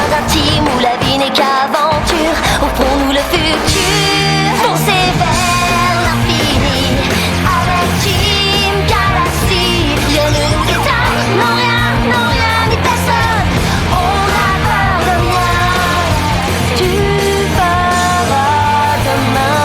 dans un team où la vie n'est qu'aventure. Offrons-nous le futur, foncez vers l'infini. Avec Team Galaxy, rien ne nous éteint, non rien ni personne. On a peur de rien, tu feras demain.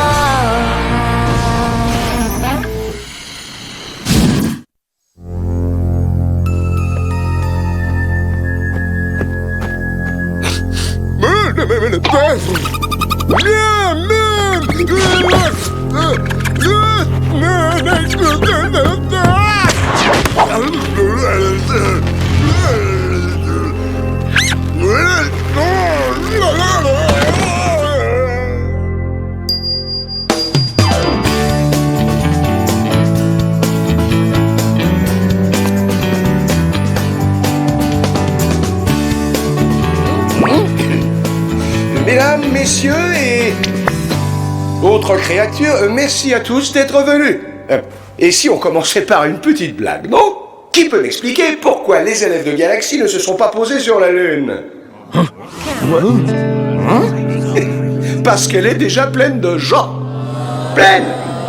Mesdames, messieurs et autres créatures, merci à tous d'être venus. Et si on commençait par une petite blague, non? Qui peut m'expliquer pourquoi les élèves de Galaxy ne se sont pas posés sur la Lune? Parce qu'elle est déjà pleine de gens. Pleine!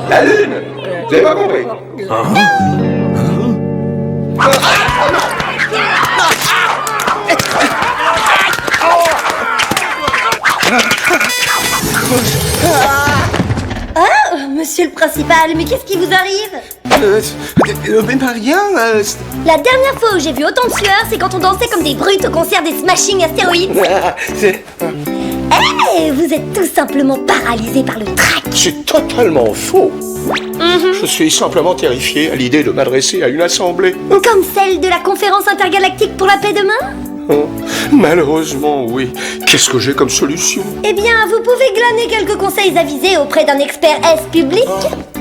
La Lune! Vous avez pas compris? Oh, monsieur le principal, mais qu'est-ce qui vous arrive? Mais pas rien. La dernière fois où j'ai vu autant de sueur, c'est quand on dansait comme des brutes au concert des Smashing Asteroids. Eh, vous êtes tout simplement paralysé par le trac. C'est totalement faux. Je suis simplement terrifié à l'idée de m'adresser à une assemblée. Comme celle de la conférence intergalactique pour la paix demain? Oh, malheureusement, oui. Qu'est-ce que j'ai comme solution? Eh bien, vous pouvez glaner quelques conseils avisés auprès d'un expert S public.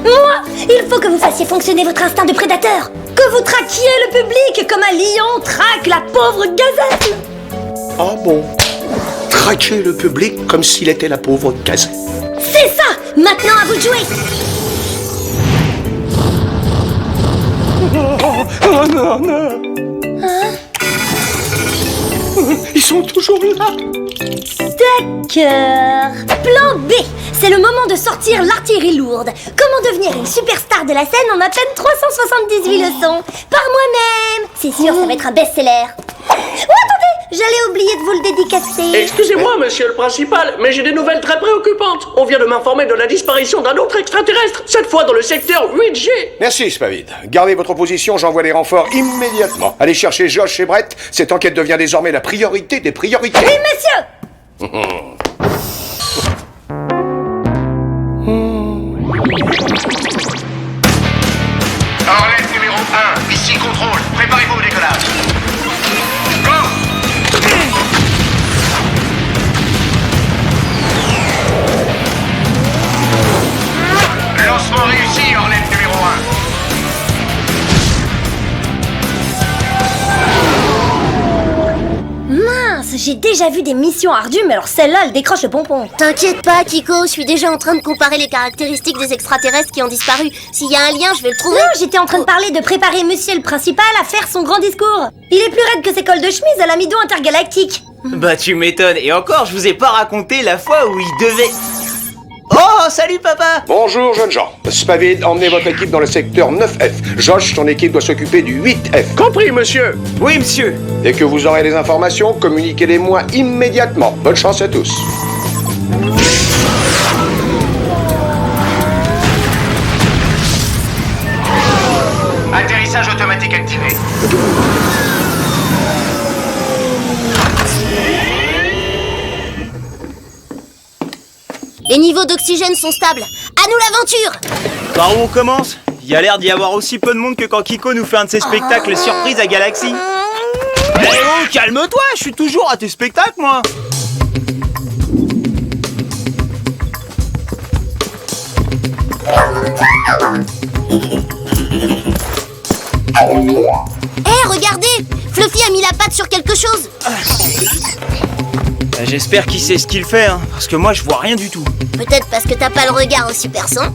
Moi, il faut que vous fassiez fonctionner votre instinct de prédateur. Que vous traquiez le public comme un lion traque la pauvre gazelle. Ah bon? Traquer le public comme s'il était la pauvre gazelle. C'est ça. Maintenant, à vous de jouer. Oh non, non. Hein? Ils sont toujours là. D'accord. Plan B. C'est le moment de sortir l'artillerie lourde. Comment devenir une superstar de la scène en à peine 378 leçons? Par moi-même. C'est sûr, ça va être un best-seller. Oh, attendez, j'allais oublier de vous le dédicacer. Excusez-moi, monsieur le principal, mais j'ai des nouvelles très préoccupantes. On vient de m'informer de la disparition d'un autre extraterrestre, cette fois dans le secteur 8G. Merci, Spavid. Gardez votre position, j'envoie les renforts immédiatement. Allez chercher Josh et Brett. Cette enquête devient désormais la priorité des priorités. Oui, monsieur. Orlette numéro 1, ici contrôle, préparez-vous au décollage. Go! Lancement réussi, Orlette numéro 1. Mince, j'ai déjà vu des missions ardues, mais alors celle-là, elle décroche le pompon. T'inquiète pas, Kiko, je suis déjà en train de comparer les caractéristiques des extraterrestres qui ont disparu. S'il y a un lien, je vais le trouver. Non, j'étais en train de parler de préparer monsieur le principal à faire son grand discours. Il est plus raide que ses cols de chemise à l'amido intergalactique. Bah tu m'étonnes, et encore je vous ai pas raconté la fois où il devait... Oh, salut papa! Bonjour, jeunes gens. Spavid, emmenez votre équipe dans le secteur 9F. Josh, ton équipe doit s'occuper du 8F. Compris, monsieur. Oui monsieur! Dès que vous aurez des informations, communiquez-les-moi immédiatement. Bonne chance à tous. Atterrissage automatique activé. Les niveaux d'oxygène sont stables. À nous l'aventure! Par où on commence? Il y a l'air d'y avoir aussi peu de monde que quand Kiko nous fait un de ses spectacles surprises à Galaxy. Eh oh, calme-toi, je suis toujours à tes spectacles, moi. Hé, regardez! Fluffy a mis la patte sur quelque chose. J'espère qu'il sait ce qu'il fait, hein, parce que moi je vois rien du tout. Peut-être parce que t'as pas le regard aussi perçant.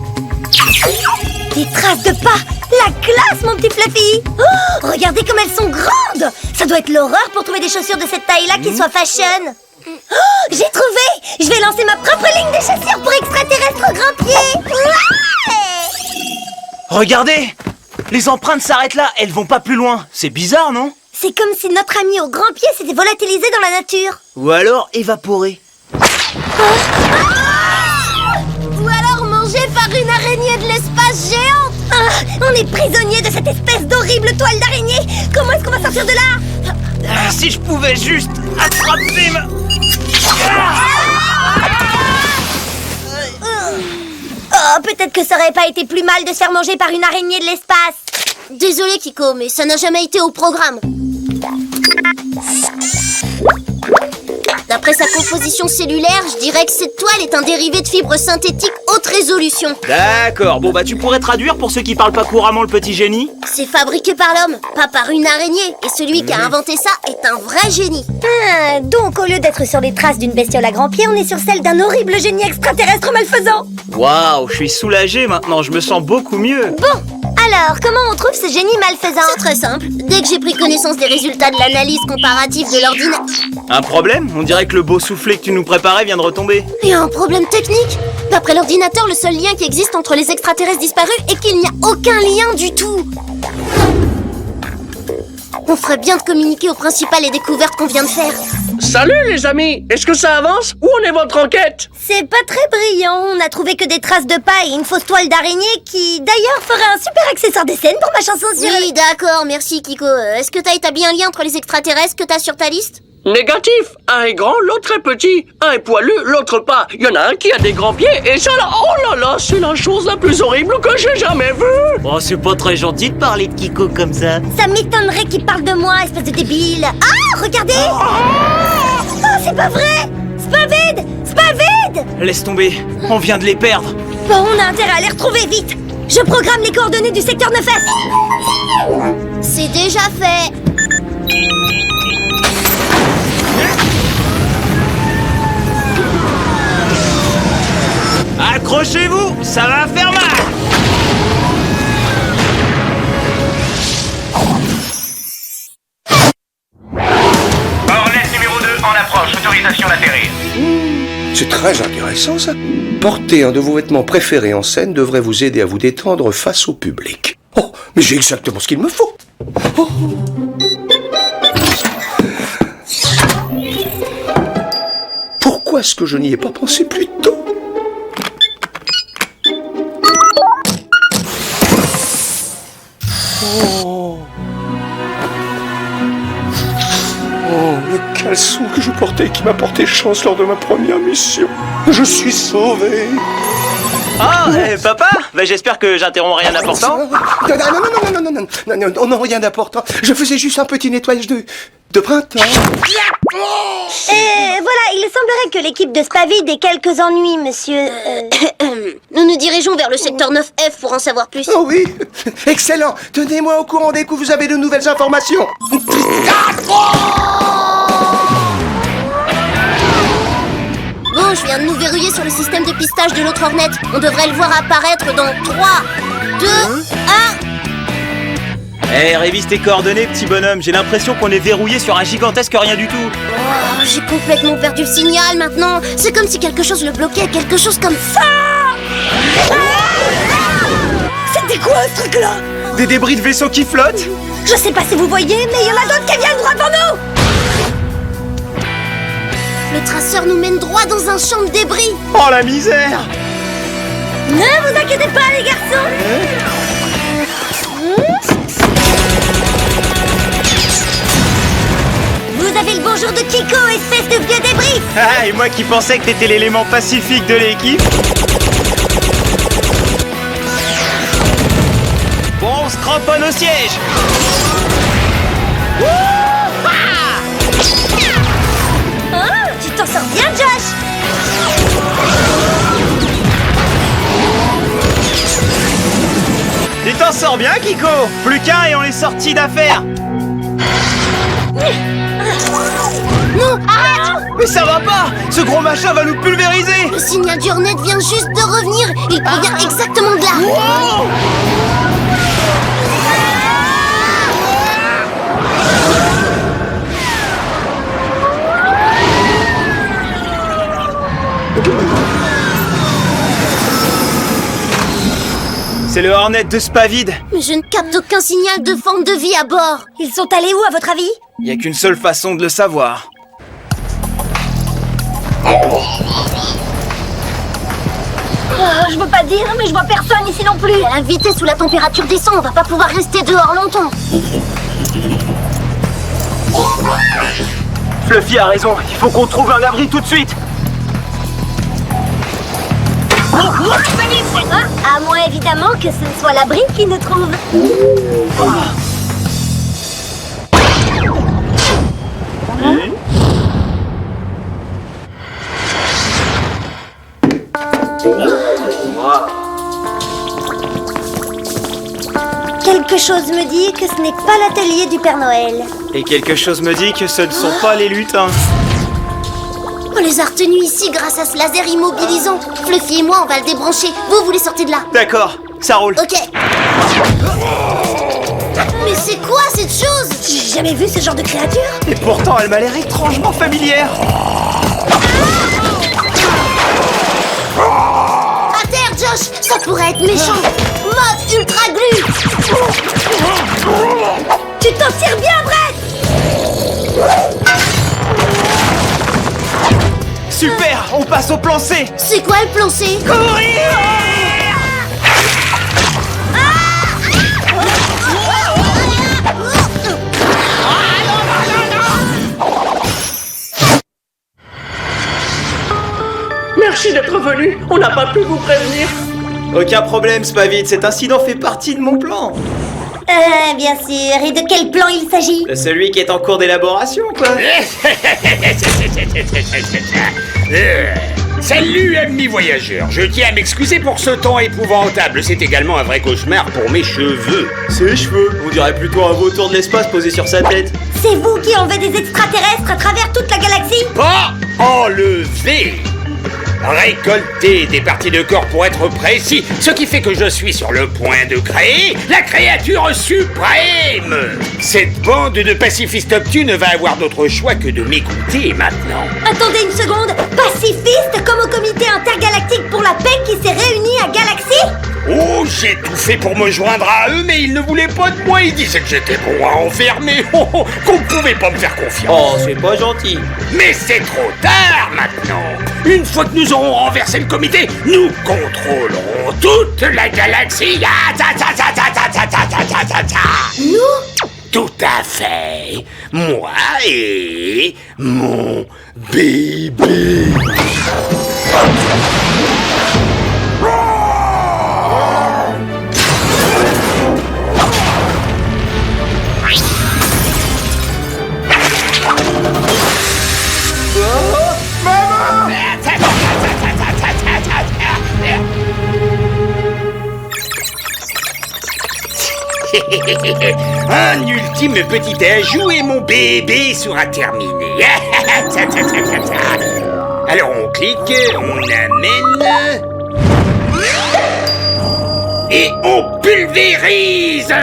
Des traces de pas. La classe, mon petit Fluffy. Oh, regardez comme elles sont grandes. Ça doit être l'horreur pour trouver des chaussures de cette taille-là qui soient fashion. J'ai trouvé! Je vais lancer ma propre ligne de chasseurs pour extraterrestres au grand pied! Ouais! Regardez! Les empreintes s'arrêtent là, elles vont pas plus loin. C'est bizarre, non? C'est comme si notre ami au grand pied s'était volatilisé dans la nature. Ou alors évaporé. Ou alors mangé par une araignée de l'espace géante. On est prisonnier de cette espèce d'horrible toile d'araignée. Comment est-ce qu'on va sortir de là? Si je pouvais juste attraper ma... Oh, peut-être que ça aurait pas été plus mal de se faire manger par une araignée de l'espace. Désolé Kiko, mais ça n'a jamais été au programme. D'après sa composition cellulaire, je dirais que cette toile est un dérivé de fibres synthétiques haute résolution. D'accord, bon bah tu pourrais traduire pour ceux qui parlent pas couramment le petit génie? C'est fabriqué par l'homme, pas par une araignée. Et celui qui a inventé ça est un vrai génie. Donc au lieu d'être sur les traces d'une bestiole à grand pied, on est sur celle d'un horrible génie extraterrestre malfaisant. Waouh, je suis soulagé maintenant, je me sens beaucoup mieux. Bon, alors comment on trouve ce génie malfaisant? C'est très simple. Dès que j'ai pris connaissance des résultats de l'analyse comparative de l'ordinateur... Un problème? On dirait que le beau soufflet que tu nous préparais vient de retomber. Il y a un problème technique. D'après l'ordinateur, le seul lien qui existe entre les extraterrestres disparus est qu'il n'y a aucun lien du tout. On ferait bien de communiquer au principal les découvertes qu'on vient de faire. Salut les amis! Est-ce que ça avance? Où en est votre enquête? C'est pas très brillant. On a trouvé que des traces de pas et une fausse toile d'araignée qui, d'ailleurs, ferait un super accessoire des scènes pour ma chanson sur... Oui, d'accord, merci Kiko. Est-ce que t'as établi un lien entre les extraterrestres que t'as sur ta liste? Négatif! Un est grand, l'autre est petit. Un est poilu, l'autre pas. Il y en a un qui a des grands pieds et ça là, oh là là, c'est la chose la plus horrible que j'ai jamais vue! Oh, c'est pas très gentil de parler de Kiko comme ça. Ça m'étonnerait qu'il parle de moi, espèce de débile. Ah, regardez! Oh, c'est pas vrai! Spavid! Spavid! Laisse tomber, on vient de les perdre. Bon, on a intérêt à les retrouver vite. Je programme les coordonnées du secteur 9F. C'est déjà fait. Accrochez-vous, ça va faire mal. Ornette numéro 2 en approche, autorisation d'atterrir. C'est très intéressant ça. Porter un de vos vêtements préférés en scène devrait vous aider à vous détendre face au public. Oh, mais j'ai exactement ce qu'il me faut. Oh. Pourquoi est-ce que je n'y ai pas pensé plus tôt? Oh. Oh, le caleçon que je portais et qui m'a porté chance lors de ma première mission. Je suis sauvé. Ah, papa? Bah, j'espère que j'interromps rien d'important. Non, rien d'important. Je faisais juste un petit nettoyage de printemps. Voilà, il semblerait que l'équipe de Spavid ait quelques ennuis, monsieur. Nous nous dirigeons vers le secteur 9F pour en savoir plus. Oh oui, excellent. Tenez-moi au courant dès que vous avez de nouvelles informations. Bon, je viens de nous verrouiller sur le système de pistage de l'autre Hornet. On devrait le voir apparaître dans 3, 2, 1... Révise tes coordonnées, petit bonhomme. J'ai l'impression qu'on est verrouillé sur un gigantesque rien du tout. Oh, j'ai complètement perdu le signal maintenant. C'est comme si quelque chose le bloquait, quelque chose comme ça. C'était quoi ce truc-là? Des débris de vaisseaux qui flottent? Je sais pas si vous voyez, mais il y en a d'autres qui viennent droit devant nous. Le traceur nous mène droit dans un champ de débris. Oh la misère! Ne vous inquiétez pas les garçons. Vous avez le bonjour de Kiko, espèce de vieux débris. Ah, et moi qui pensais que t'étais l'élément pacifique de l'équipe. Bon, on se cramponne au siège. Oh, tu t'en sors bien, Josh. Tu t'en sors bien, Kiko. Plus qu'un et on est sorti d'affaire. Non, arrête. Mais ça va pas. Ce gros machin va nous pulvériser. Le signal du Hornet vient juste de revenir. Il provient exactement de là. Wow. C'est le Hornet de Spavid. Mais je ne capte aucun signal de forme de vie à bord. Ils sont allés où, à votre avis? Y a qu'une seule façon de le savoir. Je veux pas dire, mais je vois personne ici non plus. La vitesse où la température descend, on va pas pouvoir rester dehors longtemps. Fluffy a raison, il faut qu'on trouve un abri tout de suite. À moins évidemment que ce ne soit l'abri qui nous trouve. Quelque chose me dit que ce n'est pas l'atelier du Père Noël. Et quelque chose me dit que ce ne sont pas les lutins. On les a retenus ici grâce à ce laser immobilisant. Fluffy et moi, on va le débrancher. Vous les sortez de là. D'accord, ça roule. Ok. Mais c'est quoi cette chose? J'ai jamais vu ce genre de créature. Et pourtant, elle m'a l'air étrangement familière. À terre, Josh. Ça pourrait être méchant. Mode ultra glue. Tu t'en tires bien, Brett. Super, on passe au plan C. C'est quoi le plan C? Courir! Merci d'être venu. On n'a pas pu vous prévenir. Aucun problème, Spavid, cet incident fait partie de mon plan. Bien sûr. Et de quel plan il s'agit? Celui qui est en cours d'élaboration, quoi. Salut amis voyageurs, je tiens à m'excuser pour ce temps épouvantable, c'est également un vrai cauchemar pour mes cheveux. Ses cheveux, on dirait plutôt un vautour de l'espace posé sur sa tête. C'est vous qui enlevez des extraterrestres à travers toute la galaxie? Pas enlevé, récolter des parties de corps pour être précis, ce qui fait que je suis sur le point de créer la créature suprême. Cette bande de pacifistes obtus ne va avoir d'autre choix que de m'écouter maintenant. Attendez une seconde. Pacifiste comme au comité intergalactique pour la paix qui s'est réuni à Galaxy? Oh, j'ai tout fait pour me joindre à eux, mais ils ne voulaient pas de moi. Ils disaient que j'étais bon à enfermer, qu'on ne pouvait pas me faire confiance. Oh, c'est pas gentil. Mais c'est trop tard maintenant. Une fois que nous aurons renversé le comité, nous contrôlerons toute la galaxie. Nous? Tout à fait. Moi et mon bébé. Un ultime petit ajout et mon bébé sera terminé. Alors on clique, on amène et on pulvérise.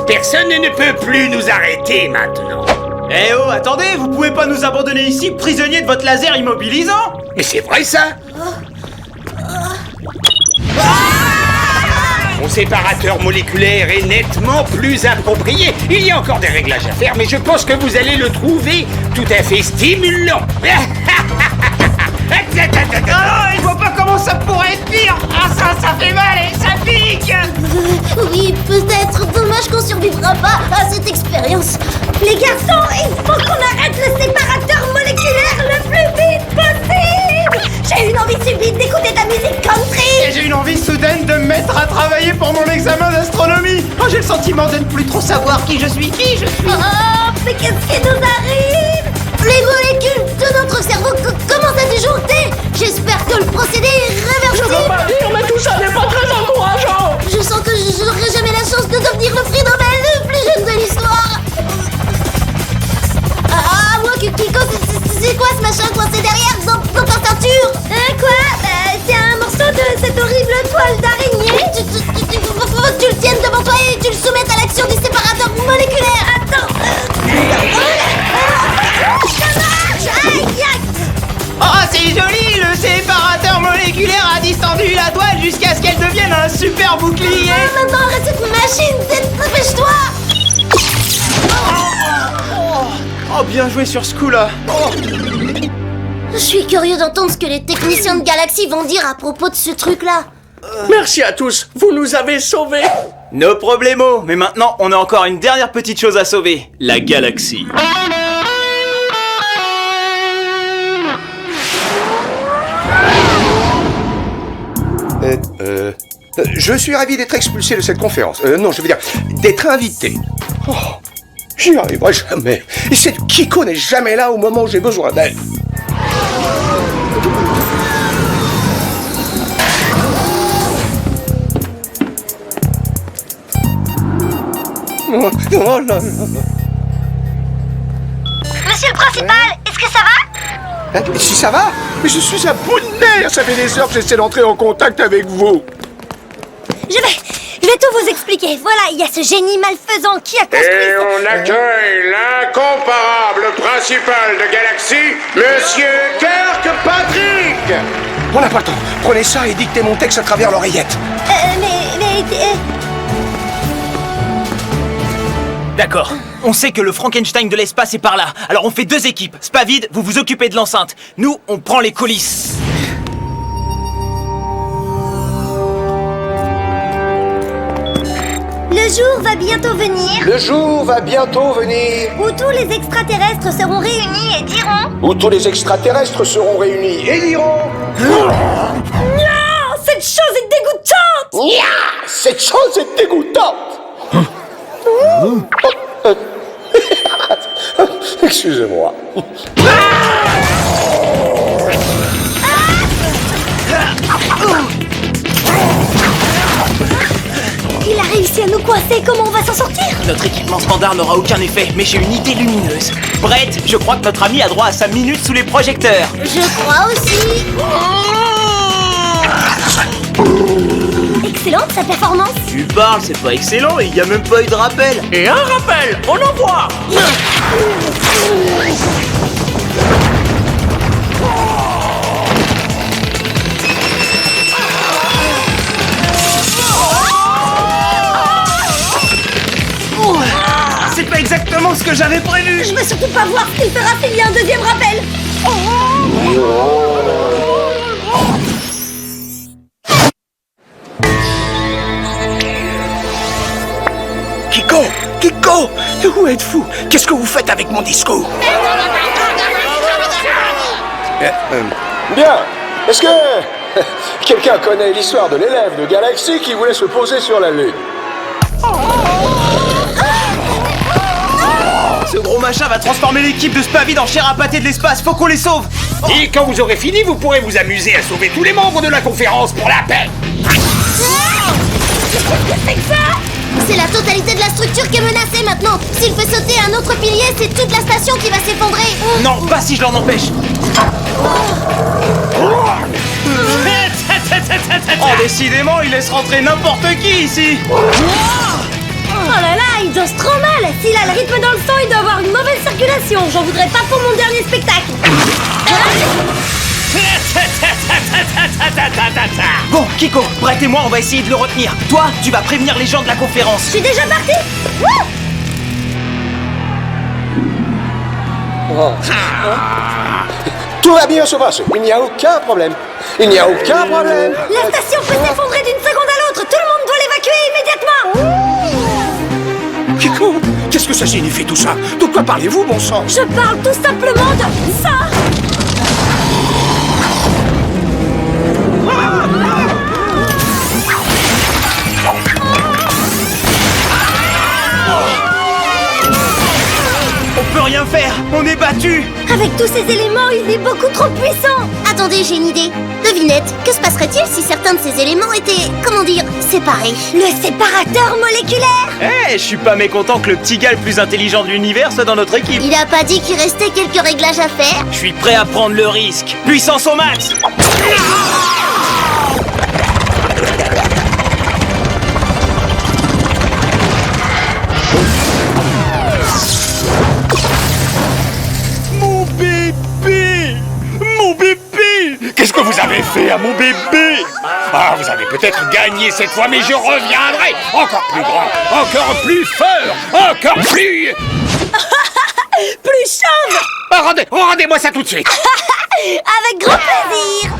Personne ne peut plus nous arrêter maintenant. Eh oh, attendez, vous pouvez pas nous abandonner ici, prisonniers de votre laser immobilisant. Mais c'est vrai ça. Mon séparateur moléculaire est nettement plus approprié. Il y a encore des réglages à faire, mais je pense que vous allez le trouver tout à fait stimulant. Ah, il voit pas comment ça pourrait être pire. Ah, ça fait mal et ça pique. Oui, peut-être. Dommage qu'on survivra pas à cette expérience. Les garçons, il faut qu'on arrête le séparateur moléculaire le plus vite possible. J'ai une envie subite d'écouter de la musique country. Et j'ai une envie soudaine de me mettre à travailler pour mon examen d'astronomie. Oh, j'ai le sentiment de ne plus trop savoir qui je suis. Oh, mais qu'est-ce qui nous arrive? Les molécules de notre cerveau commencent à disjoncter. J'espère que le procédé est réversible. Je veux pas dire, mais tout ça n'est pas très encourageant. Je sens que je n'aurai jamais la chance de devenir le prix Nobel le plus jeune de l'histoire. Ah, moi, Kiko, c'est quoi ce machin coincé derrière dans ta ceinture? Quoi? C'est un morceau de cette horrible toile d'araignée. Faut que tu le tiennes devant toi et tu le soumettes à l'action du séparateur moléculaire. Attends. Oh, c'est joli! Le séparateur moléculaire a distendu la toile jusqu'à ce qu'elle devienne un super bouclier! Maintenant, arrête cette machine, dépêche-toi. Oh, bien joué sur ce coup-là! Oh. Je suis curieux d'entendre ce que les techniciens de Galaxy vont dire à propos de ce truc-là. Merci à tous, vous nous avez sauvés. No problemo! Mais maintenant, on a encore une dernière petite chose à sauver. La galaxie. Je suis ravi d'être expulsé de cette conférence. Non, je veux dire, d'être invité. Oh, j'y arriverai jamais. Et cette Kiko n'est jamais là au moment où j'ai besoin d'elle. Oh là là. Monsieur le principal, est-ce que ça va? Hein, si ça va? Mais je suis à bout de nerfs. Ça fait des heures que j'essaie d'entrer en contact avec vous. Je vais tout vous expliquer. Voilà, il y a ce génie malfaisant qui a construit... Et on accueille l'incomparable principal de Galaxy, Monsieur Kirkpatrick. On n'a pas le temps. Prenez ça et dictez mon texte à travers l'oreillette. D'accord. On sait que le Frankenstein de l'espace est par là. Alors on fait 2 équipes. Spavid, vous vous occupez de l'enceinte. Nous, on prend les coulisses. Le jour va bientôt venir Le jour va bientôt venir où tous les extraterrestres seront réunis et diront... où tous les extraterrestres seront réunis et diront... Non, cette chose est dégoûtante. Nya, cette chose est dégoûtante. Excusez-moi. Il a réussi à nous coincer, comment on va s'en sortir? Notre équipement standard n'aura aucun effet, mais j'ai une idée lumineuse. Brett, je crois que notre ami a droit à sa minute sous les projecteurs. Je crois aussi. Excellente sa performance. Tu parles, c'est pas excellent et il y a même pas eu de rappel. Et un rappel, on envoie. C'est pas exactement ce que j'avais prévu. Je veux surtout pas voir ce qu'il fera s'il y a un deuxième rappel. Kiko, Kiko, où êtes-vous? Qu'est-ce que vous faites avec mon disco? Bien. Est-ce que quelqu'un connaît l'histoire de l'élève de Galaxy qui voulait se poser sur la Lune? Ce gros machin va transformer l'équipe de Spavid en chair à pâté de l'espace. Faut qu'on les sauve. Et quand vous aurez fini, vous pourrez vous amuser à sauver tous les membres de la conférence pour la paix. C'est la totalité de la structure qui est menacée maintenant. S'il fait sauter un autre pilier, c'est toute la station qui va s'effondrer. Non, pas si je l'en empêche. Oh, décidément, il laisse rentrer n'importe qui ici. Oh là là, il danse trop mal. S'il a le rythme dans le sang, il doit avoir une mauvaise circulation. J'en voudrais pas pour mon dernier spectacle. Bon, Kiko, Brett et moi, on va essayer de le retenir. Toi, tu vas prévenir les gens de la conférence. Je suis déjà parti. Tout va bien se passer. Il n'y a aucun problème. Il n'y a aucun problème. La station peut s'effondrer d'une seconde à l'autre. Tout le monde doit l'évacuer immédiatement. Kiko, qu'est-ce que ça signifie tout ça? De quoi parlez-vous, bon sang? Je parle tout simplement de ça. On peut rien faire, on est battu. Avec tous ces éléments, il est beaucoup trop puissant. Attendez, j'ai une idée. Devinette, que se passerait-il si certains de ces éléments étaient, comment dire, séparés? Le séparateur moléculaire. Eh, je suis pas mécontent que le petit gars le plus intelligent de l'univers soit dans notre équipe. Il a pas dit qu'il restait quelques réglages à faire? Je suis prêt à prendre le risque. Puissance au max. Mon bébé! Mon bébé! vous avez fait à mon bébé? Ah, vous avez peut-être gagné cette fois, mais je reviendrai encore plus grand, encore plus fort, encore plus... Plus chauve! Rendez-moi ça tout de suite. Avec grand plaisir!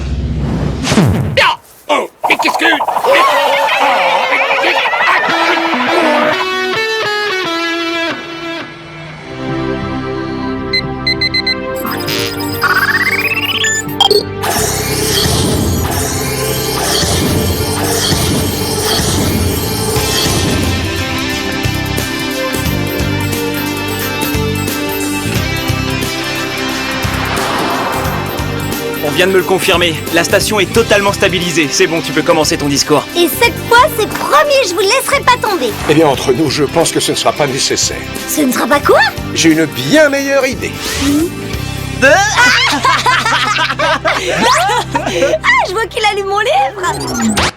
Ah, oh, mais qu'est-ce que... On vient de me le confirmer. La station est totalement stabilisée. C'est bon, tu peux commencer ton discours. Et cette fois, c'est promis, je vous laisserai pas tomber. Eh bien, entre nous, je pense que ce ne sera pas nécessaire. Ce ne sera pas quoi? J'ai une bien meilleure idée. Ah, je vois qu'il allume mon lèvre.